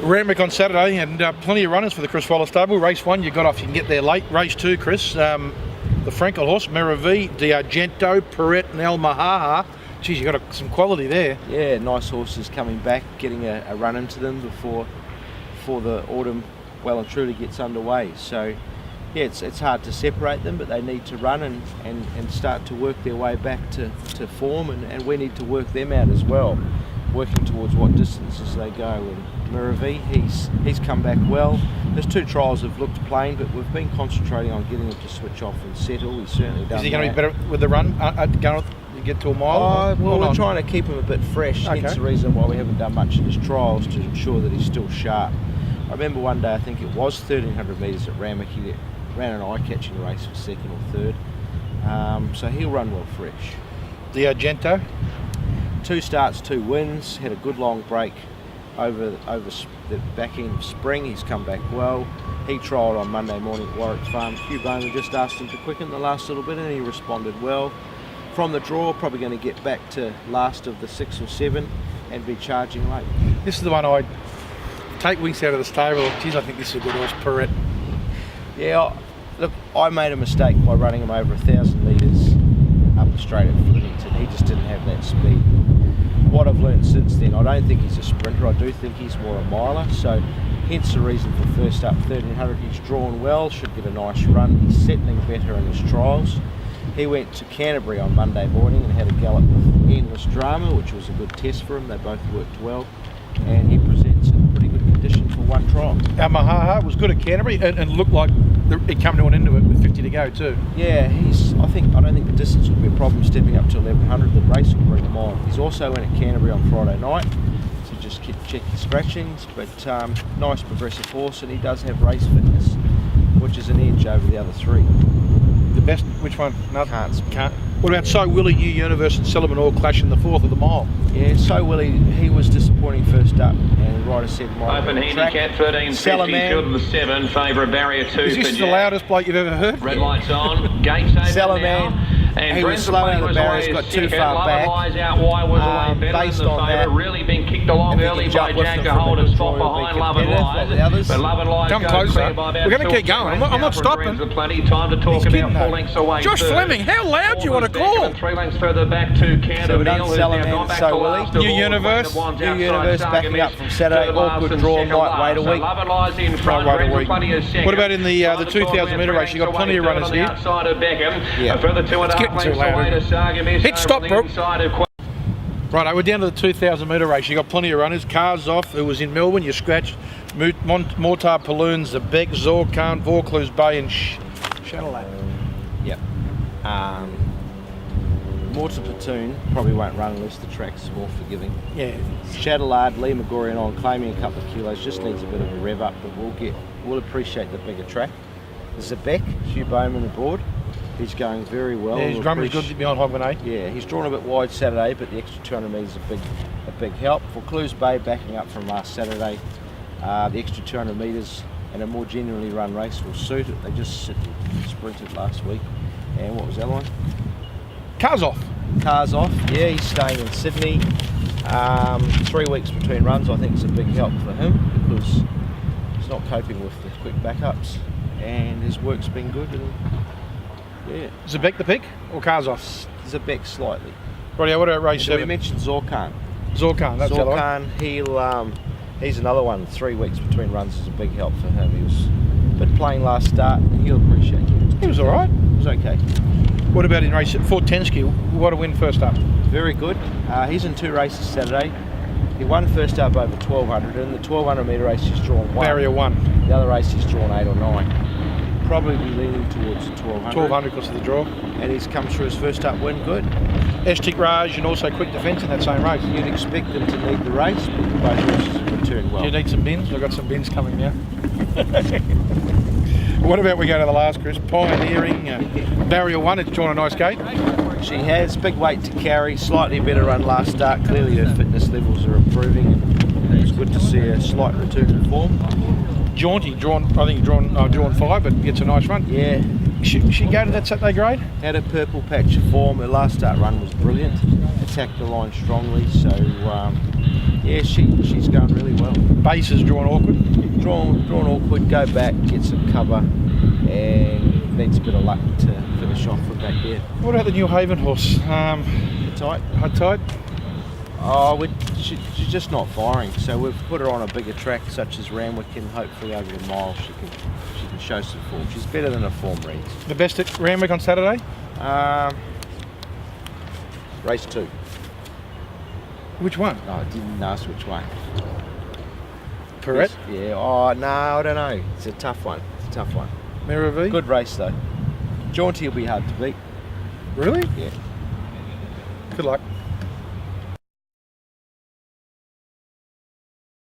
Randwick on Saturday, and plenty of runners for the Chris Waller stable. Race 1, you got off, you can get there late. Race 2, Chris, the Frankel horse, Miravi, D'Argento, Perret and El Mahaha. Geez, you got some quality there. Yeah, nice horses coming back, getting a run into them before the autumn well and truly gets underway. So yeah, it's hard to separate them, but they need to run and start to work their way back to form, and we need to work them out as well, working towards what distances they go. And Miravi, he's come back well. His 2 trials have looked plain, but we've been concentrating on getting him to switch off and settle. He's certainly done that. Is he going to be better with the run, going to get to a mile? Well, we're trying to keep him a bit fresh. Okay. Hence the reason why we haven't done much in his trials, to ensure that he's still sharp. I remember one day, I think it was 1,300 metres at Randwick, he ran an eye-catching race for 2nd or 3rd. So he'll run well fresh. D'Argento? 2 starts, 2 wins, had a good long break over the back end of spring. He's come back well. He trialled on Monday morning at Warwick Farm. Hugh Bowman just asked him to quicken the last little bit, and he responded well. From the draw, probably going to get back to last of the 6 or 7 and be charging late. This is the one I'd take Winks out of the stable. Geez, I think this is a good horse, Perret. Yeah, look, I made a mistake by running him over 1,000 metres up the straight at Flemington. He just didn't have that speed. What I've learned since then, I don't think he's a sprinter. I do think he's more a miler. So hence the reason for first up 1,300. He's drawn well, should get a nice run. He's settling better in his trials. He went to Canterbury on Monday morning and had a gallop with Endless Drama, which was a good test for him. They both worked well, and he presents in pretty good condition for one trial. Mahaha was good at Canterbury and looked like it came to an end to it with 50 to go too. Yeah, I don't think the distance will be a problem stepping up to 1,100. The race will bring him on. He's also in at Canterbury on Friday night, so just check his scratchings. But nice progressive horse, and he does have race fitness, which is an edge over the other 3. The best, which one? No, Can't. What about So Willie, New Universe and Celebrant all clash in the 4th of the mile? Yeah, So Willie, he was disappointing first up, and Ryder said Open handicap 1350, field of the 7, favourite barrier 2. Is this the loudest bloke you've ever heard? Red lights on, gates open now. And he was slow out of the barriers, got too far back. Out wide was away better based than the on that, really been kicked along early by Jack to hold and spot behind Love and Lies. But Love and Lies come closer. We're going to keep going. I'm not stopping. Plenty of time to talk about 4 lengths away. Josh Fleming, how loud do you want to call? 3 lengths further back to Canada. New Universe backing up from Saturday. All good draw, night, wait a week. Love and Lies in front. What about in the 2,000 metre race? You've got plenty of runners here. Outside of Beckham. A further 2.5 lengths away to Hit stop, bro. Right, we're down to the 2,000 metre race. You got plenty of runners. Cars off, who was in Melbourne. You scratched Mortar Paloons, the Beck, Zorkan, Vaucluse Bay, and Shadowlad. Yep. Mortar Platoon probably won't run unless the track's more forgiving. Yeah. Shadowlad, Lee Megorian on, claiming a couple of kilos, just needs a bit of a rev up, but we'll appreciate the bigger track. There's a Beck, Hugh Bowman aboard. He's going very well. Yeah, his drumming is good behind Hogmanay. Yeah, he's drawn a bit wide Saturday, but the extra 200 metres is a big help. Vaucluse Bay backing up from last Saturday. The extra 200 metres and a more genuinely run race will suit it. They just sprinted last week. And what was that one? Cars off. Cars off. Yeah, he's staying in Sydney. 3 weeks between runs, I think, is a big help for him because he's not coping with the quick backups, and his work's been good. And yeah. Is it Beck the pick or Cars off? Zabek slightly. Rightio, what about race 7? We mentioned Zorkan. Zorkan, that's the other one. He's another one. 3 weeks between runs is a big help for him. He was a bit plain last start, and he'll appreciate it. He was all right. He was okay. What about in race 4, Tensky? What a win first up. Very good. He's in 2 races Saturday. He won first up over 1,200. In the 1,200 metre race, he's drawn 1. Barrier 1. The other race, he's drawn 8 or 9. Probably leaning towards the 1,200. 1,200 because of the draw. And he's come through his first up win good. Estic Raj and also Quick Defence in that same race. You'd expect them to lead the race, but both horses have returned well. Do you need some bins? I've got some bins coming now. What about we go to the last, Chris? Pioneering Barrier 1, it's drawn a nice gate. She has, big weight to carry, slightly better run last start. Clearly her fitness levels are improving, and it's good to see a slight return to form. Jaunty, drawn 5, but gets a nice run. Yeah. She go to that Saturday grade? Had a purple patch of form. Her last start run was brilliant. Attacked the line strongly, so yeah, she's going really well. base is drawn awkward. Drawn awkward, go back, get some cover, and needs a bit of luck to finish off from back there. What about the New Haven horse? Tight. Tight? Oh, she's just not firing, so we've put her on a bigger track such as Randwick, and hopefully over the mile she can show some form. She's better than her form reads. The best at Randwick on Saturday? Race 2. Which one? No, I didn't ask which one. Perrette? Yeah, oh no, I don't know. It's a tough one. Mirror V? Good race though. Jaunty will be hard to beat. Really? Yeah. Good luck.